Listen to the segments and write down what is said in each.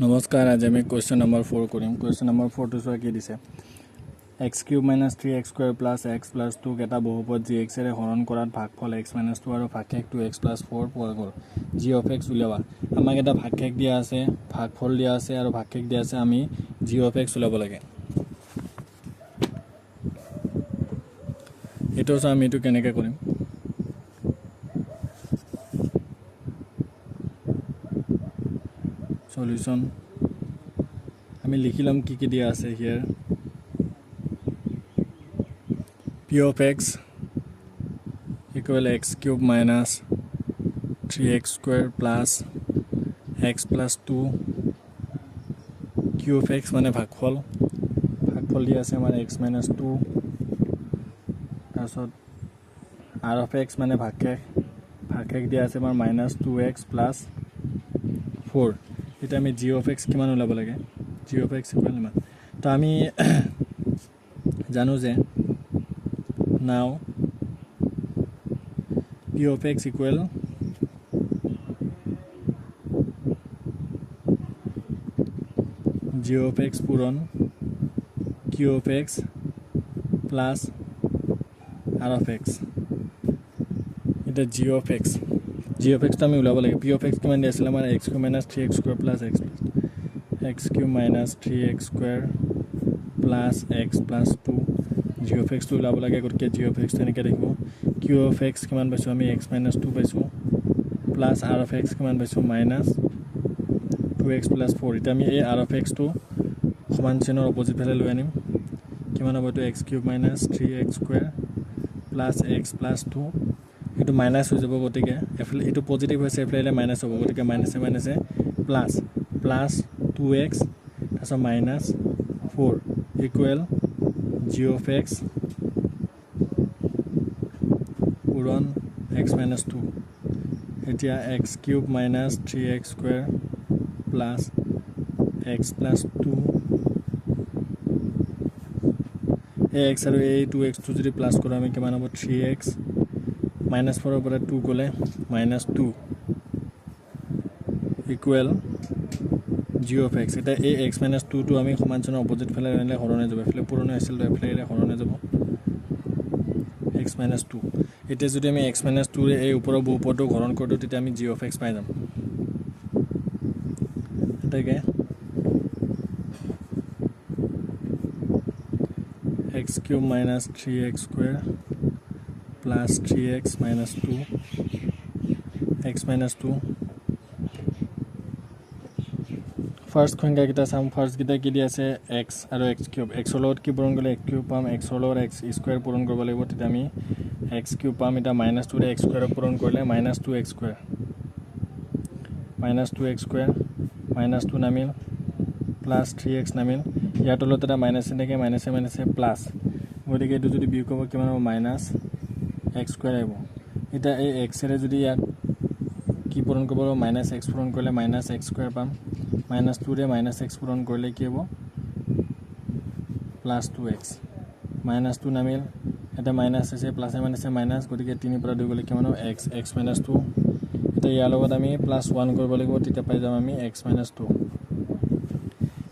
নমস্কাৰ আজি আমি কোৱেশ্চন নম্বৰ 4 কৰিম কোৱেশ্চন নম্বৰ 4 টো কি দিছে x³ - 3x² + x + 2 কেটা বহুপদ g x এৰে হৰণ কৰাত ভাগফল x - 2 আৰু ভাগশেষ 2x + 4 পোৱা গ'ল g of x উলিয়াবা আমাক এটা ভাগশেষ দিয়া আছে ভাগফল দিয়া আছে আৰু ভাগশেষ দিয়া আছে আমি g of x উলিয়াব লাগে এটো আমি এটো কেনেকৈ কৰিম solution আমি লিখিলাম কি দিয়া আছে here p of x equal x³ - 3x² plus x plus 2 q of x মানে ভাগফল দিয়া আছে আমাৰ x - 2 তাৰছত r of x মানে ভাগশেষ দিয়া আছে আমাৰ -2x plus 4 এটা আমি g of x কিমান ওলাব লাগে g of x ইকুৱেল কিমান তো আমি জানো যে now p of x equal g of x পূরণ q of x plus r of x এটা g of x তো আমি ওলাব লাগে p of x কিমান দি আছিল আমাৰ x³ - 3x² plus x³ - 3x² plus x plus 2 g of x to ওলাব লাগে গতিকে g of x তেনেকৈ দেখিব q of x কিমান পাইছো আমি x - 2 পাইছো plus r of x কিমান পাইছো -2x plus 4 এটা আমি এই r of x to সমান চিহ্নৰ অপোজিট ফালে লৈ আনিম কিমান হ'ব তো x³ - 3x² plus x plus 2 এটো মাইনাস হৈ যাব গতিকে এফালে এটো পজিটিভ হৈছে এফালে মাইনাস হ'ব গতিকে মাইনাসে প্লাস 2x তাৰছত -4 ইকুৱেল g of x পূৰণ x - 2 এতিয়া x³ - 3x² plus x plus 2 এই x আৰু এই 2x টো যদি প্লাস কৰোঁ আমি কিমান হ'ব 3x -4 ৰ পৰা 2 গলে -2 ইকুৱেল g of x এটা এই x - 2 টো আমি সমান চিহ্নৰ অপোজিট ফালে আনিলে হৰণে যাব এফালে পূৰণ আছিল তো এফালে হৰণে যাব x - 2 এতিয়া যদি আমি x - 2 ৰে এই ওপৰৰ বহুপদটো হৰণ কৰো তেতিয়া আমি g of x পাই যাম এটাকে x³ - 3x² plus 3x - 2 x - 2 first সংখ্যা কিটা সাম ফার্স্ট কিটা কি দি আছে x আৰু x³ x ৰ লগত কি পূৰণ কৰিলে x³ পাম x ৰ লগত x² পূৰণ কৰিব লাগিব তেতিয়া আমি x³ পাম এটা -2 ৰে x² পূৰণ কৰিলে -2x² -2 নামিল প্লাস 3x নামিল ইয়াৰ তলত এটা মাইনাস থাকে মাইনাসে প্লাস গতিকে এটো যদি বিয়োগ কৰিব কিমান হ'ব -x² আহিব এটা এই x ৰে যদি ইয়াত কি পূৰণ কৰিব -x পূৰণ কৰিলে -x² পাম -2 ৰে -x পূৰণ কৰিলে কি হ'ব +2x -2 নামিল এটা মাইনাস আছে প্লাসে মাইনাস গতিকে 3 পৰা 2 গলে কিমান হ'ব x - 2 এটা ইয়াৰ লগত আমি +1 কৰিব লাগিব তেতিয়া পাই যাম আমি x - 2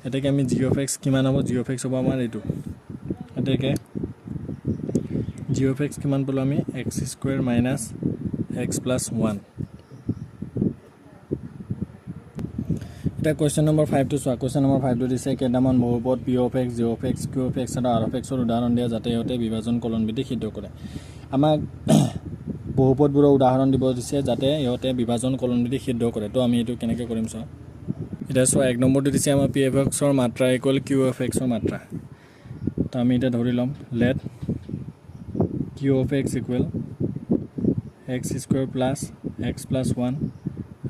এটাকে আমি g of x কিমান হ'ব g of x হ'ব আমাৰ এটো এটাকে g of x কিমান পালো আমি x² - x plus 1 এটা কোৱেশ্চন নম্বৰ 5 টো চোৱা কোৱেশ্চন নম্বৰ 5 টো দিছে কেইটামান বহুপদ p of x g of x q of x আৰু r of x ৰ উদাহৰণ দিয়া যাতে ইহতে বিভাজন কলন বিধি সিদ্ধ কৰে আমাক বহুপদবোৰৰ উদাহৰণ দিব দিছে যাতে ইহতে বিভাজন কলন বিধি সিদ্ধ কৰে তো আমি এটো কেনেকৈ কৰিম চোৱা এটা চোৱা এক নম্বৰটো দিছে আমাৰ p of x ৰ মাত্ৰা ইকুৱেল q of x ৰ মাত্ৰা তো আমি এটা ধৰি লম let q of x equal x² plus x plus 1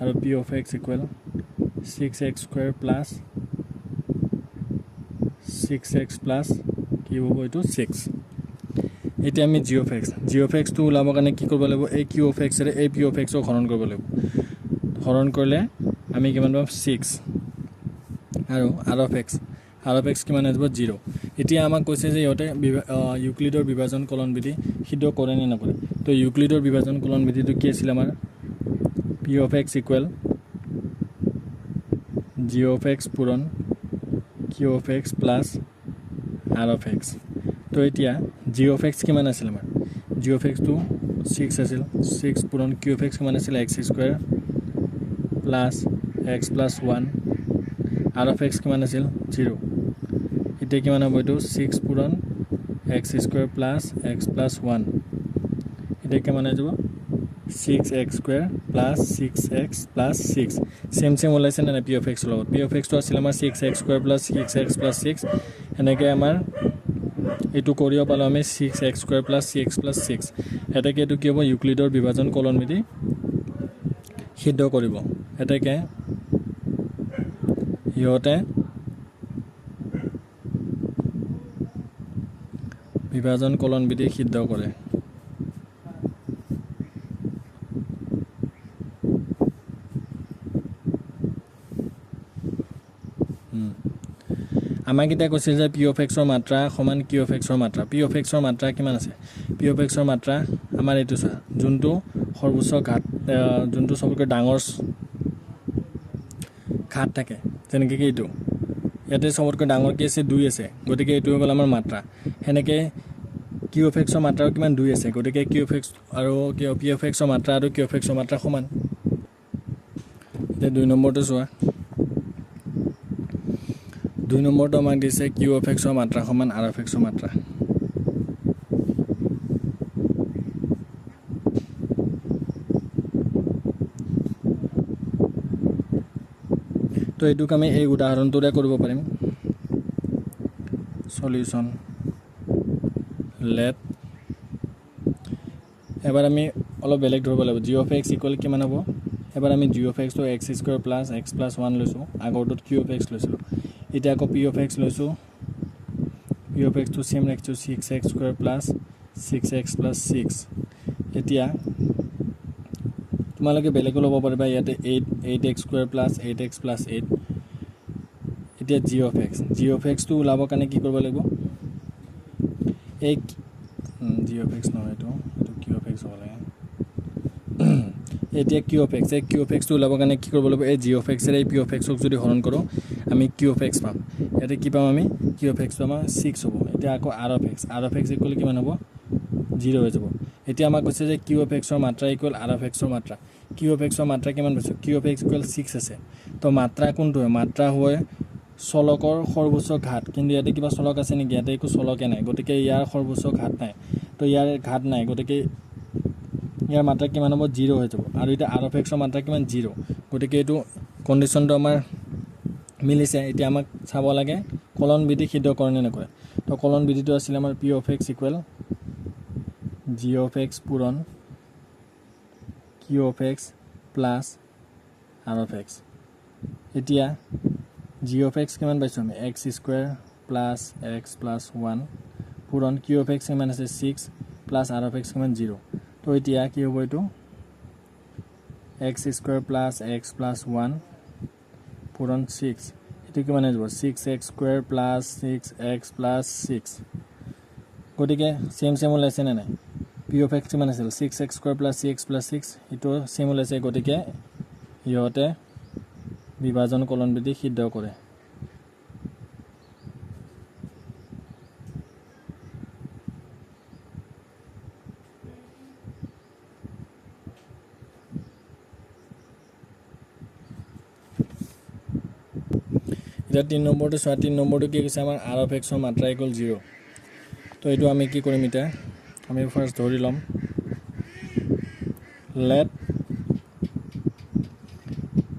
আৰু p of x equal 6x² plus 6x plus কি হ'ব এটো 6 এটা আমি g of x টো ওলাব কাৰণে কি কৰিব লাগিব এই q of x ৰে এই p of x ক হৰণ কৰিব লাগিব হৰণ কৰিলে আমি কিমান পাম 6 আৰু r of x কিমান আহিব 0 এতিয়া আমাক কৈছে যে ইহতে ইউক্লিডৰ বিভাজন কলন বিধি সিদ্ধ কৰে নে নকৰে তো ইউক্লিডৰ বিভাজন কলন বিধিটো কি আছিল আমাৰ p of x equal g of x পূৰণ q of x plus r of x তো এতিয়া জি অফ এক্স কিমান আছিল আমাৰ জি অফ এক্সটো 6 আছিল 6 পূৰণ কিউ অফ এক্স কিমান আছিল x square plus x plus 1 R of x কিমান আছিল 0 এতিয়া কিমান হ'ব এইটো 6 পূৰণ x square plus x plus 1 এতিয়া কিমান হৈ যাব 6x square plus 6x plus 6 চেম ওলাইছে নে পি অফ এক্সৰ লগত পি অফ এক্সটো আছিল আমাৰ 6x square plus 6x plus 6 এনেকৈ আমাৰ এইটো কৰিব পালোঁ আমি 6x square plus 6x plus 6 এটাকে এইটো কি হ'ব ইউক্লিডৰ বিভাজন কলন বিধি সিদ্ধ কৰিব এটাকে সিহঁতে বিভাজন কলন বিধি সিদ্ধ কৰে আমাক এতিয়া কৈছিল যে পি অফ এক্সৰ মাত্ৰা সমান কিউ অফ এক্সৰ মাত্ৰা পি অফ এক্সৰ মাত্ৰা কিমান আছে পি অফ এক্সৰ মাত্ৰা আমাৰ এইটো চা যোনটো সৰ্বোচ্চ ঘাত যোনটো সবতকৈ ডাঙৰ ঘাত থাকে যেনেকৈ কি এইটো ইয়াতে সবতকৈ ডাঙৰ কি আছে 2 আছে গতিকে এইটো হৈ গ'ল আমাৰ মাত্ৰা সেনেকৈ কিউ অফ এক্সৰ মাত্ৰাও কিমান 2 আছে গতিকে কিউ অফ এক্স আৰু পি অফ এক্সৰ মাত্ৰা আৰু কিউ অফ এক্সৰ মাত্ৰা সমান এতিয়া 2 নম্বৰটো চোৱা 2 নম্বৰটো আমাক দিছে কিউ অফ এক্সৰ মাত্ৰা সমান আৰ অফ এক্সৰ মাত্ৰা তো এইটোক আমি এই উদাহৰণটোৰে কৰিব পাৰিম সলিউশন লেট এবাৰ আমি অলপ বেলেগ ধৰিব লাগিব জি অফ এক্স ইকুৱেল কিমান হ'ব এবাৰ আমি জি অফ এক্সটো x square plus x plus 1 লৈছোঁ আগৰটোত কিউ অফ এক্স লৈছিলোঁ এতিয়া আকৌ পি অফ এক্স লৈছোঁ পি অফ এক্সটো চেম ৰাখিছোঁ 6x square plus 6x plus 6 এতিয়া তোমালোকে বেলেগো ল'ব পাৰিবা ইয়াতে 8x square plus 8x plus 8 এতিয়া জি অফ এক্সটো ওলাবৰ কাৰণে কি কৰিব লাগিব এই জি অফ এক্স নহয় এইটো কিউ অফ এক্স হ'ব লাগে এতিয়া কিউ অফ এক্সটো ওলাবৰ কাৰণে কি কৰিব লাগিব এই জি অফ এক্সেৰে এই পি অফ এক্সক যদি হৰণ কৰোঁ আমি কিউ অফ এক্স পাম ইয়াতে কি পাম আমি কিউ অফ এক্সটো আমাৰ 6 হ'ব এতিয়া আকৌ আৰ অফ এক্স ইকুৱেল কিমান হ'ব 0 হৈ যাব এতিয়া আমাক কৈছে যে কিউ অফ এক্সৰ মাত্ৰা ইকুৱেল আৰ অফ এক্সৰ মাত্ৰা কিউ অফ এক্সৰ মাত্ৰা কিমান পাইছোঁ কিউ অফ এক্স ইকুৱেল 6 আছে তো মাত্ৰা কোনটো হয় মাত্ৰা হয় চলকৰ সৰ্বোচ্চ ঘাত কিন্তু ইয়াতে কিবা চলক আছে নেকি ইয়াতে একো চলকে নাই গতিকে ইয়াৰ সৰ্বোচ্চ ঘাত নাই তো ইয়াৰ ঘাত নাই গতিকে ইয়াৰ মাত্ৰা কিমান হ'ব 0 হৈ যাব আৰু এতিয়া আৰ অফ এক্সৰ মাত্ৰা কিমান 0 গতিকে এইটো কণ্ডিশ্যনটো আমাৰ মিলিছে এতিয়া আমাক চাব লাগে কলন বিধি সিদ্ধ কৰে নে নকৰে তো কলন বিধিটো আছিল আমাৰ p of x equal g of x পূৰণ q of x plus r of x এতিয়া জি অফ এক্স কিমান পাইছোঁ আমি x square plus x plus 1 পূৰণ কিউ অফ এক্স কিমান আছে 6 প্লাছ আৰ অফ এক্স কিমান 0 তো এতিয়া কি হ'ব এইটো x square plus x plus 1 পূৰণ 6 এইটো কিমান হৈ যাব 6x square plus 6x plus 6 গতিকে চেম ওলাইছে নে নাই পি অফ এক্স কিমান আছিল 6x square plus 6x plus 6 এইটো চেম ওলাইছে গতিকে ইহঁতে বিভাজন কলন বিধি সিদ্ধ কৰে এতিয়া 3 নম্বৰটো চোৱা 3 নম্বৰটো কি কৈছে আমাৰ আৰ অফ এক্সৰ মাত্ৰা ইকুৱেল 0 তো এইটো আমি কি কৰিম এতিয়া আমি ফাৰ্ষ্ট ধৰি ল'ম let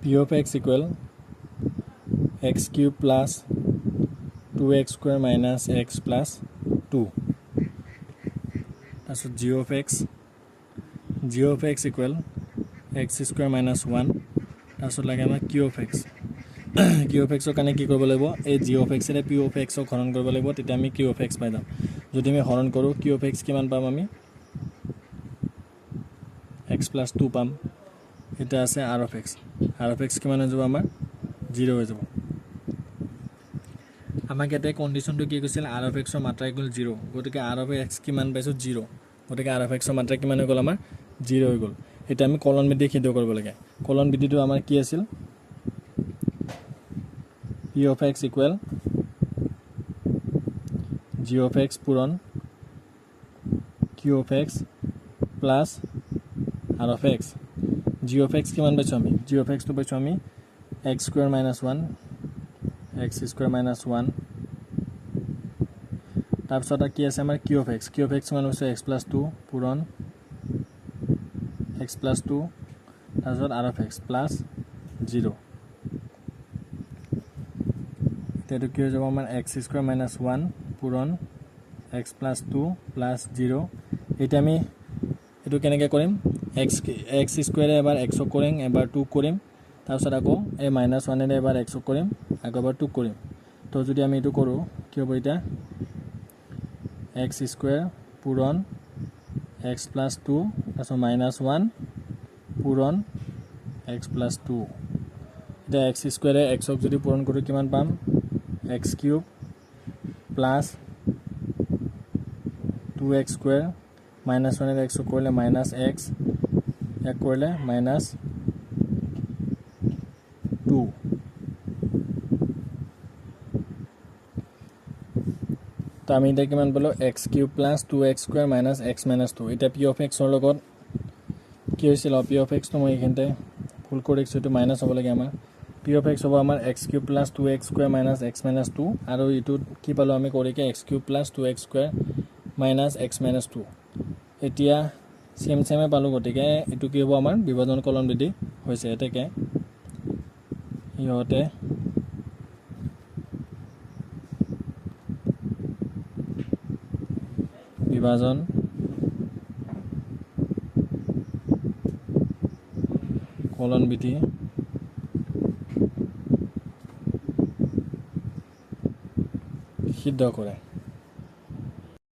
p of x equal x cube plus 2x square minus x plus 2 তাৰপিছত g of x equal x square minus 1 তাৰপিছত লাগে আমাৰ কিউ অফ এক্সৰ কাৰণে কি কৰিব লাগিব এই জি অফ এক্সেৰে পি অফ এক্সক হৰণ কৰিব লাগিব তেতিয়া আমি কিউ অফ এক্স পাই যাম যদি আমি হৰণ কৰোঁ কিউ অফ এক্স কিমান পাম আমি এক্স প্লাছ 2 পাম এটা আছে আৰ অফ এক্স কিমান হৈ যাব আমাৰ 0 হৈ যাব আমাক ইয়াতে কণ্ডিশ্যনটো কি কৈছিল আৰ অফ এক্সৰ মাত্ৰা ইকুৱেল 0 গতিকে আৰ অফ এক্স কিমান পাইছোঁ 0 গতিকে আৰ অফ এক্সৰ মাত্ৰা কিমান হৈ গ'ল আমাৰ 0 হৈ গ'ল এতিয়া আমি কলন বিধি সিদ্ধ কৰিব লাগে কলন বিধিটো আমাৰ কি আছিল p of x equal g of x পূরণ q of x plus r of x g of x কিমান পাইছো আমি g of x তো পাইছো আমি x square minus 1 x square minus 1 তাৰপিছত কি আছে আমাৰ q of x কিমান হৈছে x plus 2 পূৰণ x plus 2 তাৰপিছত r of x plus 0 তেটো কি হৈ যাব আমাৰ x square minus 1 পূৰণ x plus 2 plus 0 এটা আমি এটো কেনেকৈ কৰিম x square এবাৰ x কৰিম এবাৰ 2 কৰিম তাৰপিছত আকৌ এই -1 এৰে এবাৰ x কৰিম আকৌ এবাৰ 2 কৰিম তো যদি আমি এটো কৰো কি হ'ব এটা x square পূৰণ x plus 2 তাৰপিছত -1 পূৰণ x plus 2 এটা x square x ক যদি পূৰণ কৰো কিমান পাম x cube plus 2x square -1 এর x করলে -x এক করলে -2 তো আমি এটা কিমান বলো x cube plus 2x square minus x minus 2 এটা p of x এর লগত কি হইছিল p of x তো মই এখানতে ফুল করে x তো মাইনাস হ'ব লাগে আমাৰ p of x হ'ব আমাৰ x cube plus 2x square minus x minus 2 আৰু ইটো কি পালো আমি কৰিকে x cube plus 2x square minus x minus 2 এতিয়া সেম সেমে পালো গটিকে এটো কি হ'ব আমাৰ বিভাজন কলন বিধি হৈছে এটাকে ইহতে বিভাজন কলন বিধি সিদ্ধ কৰে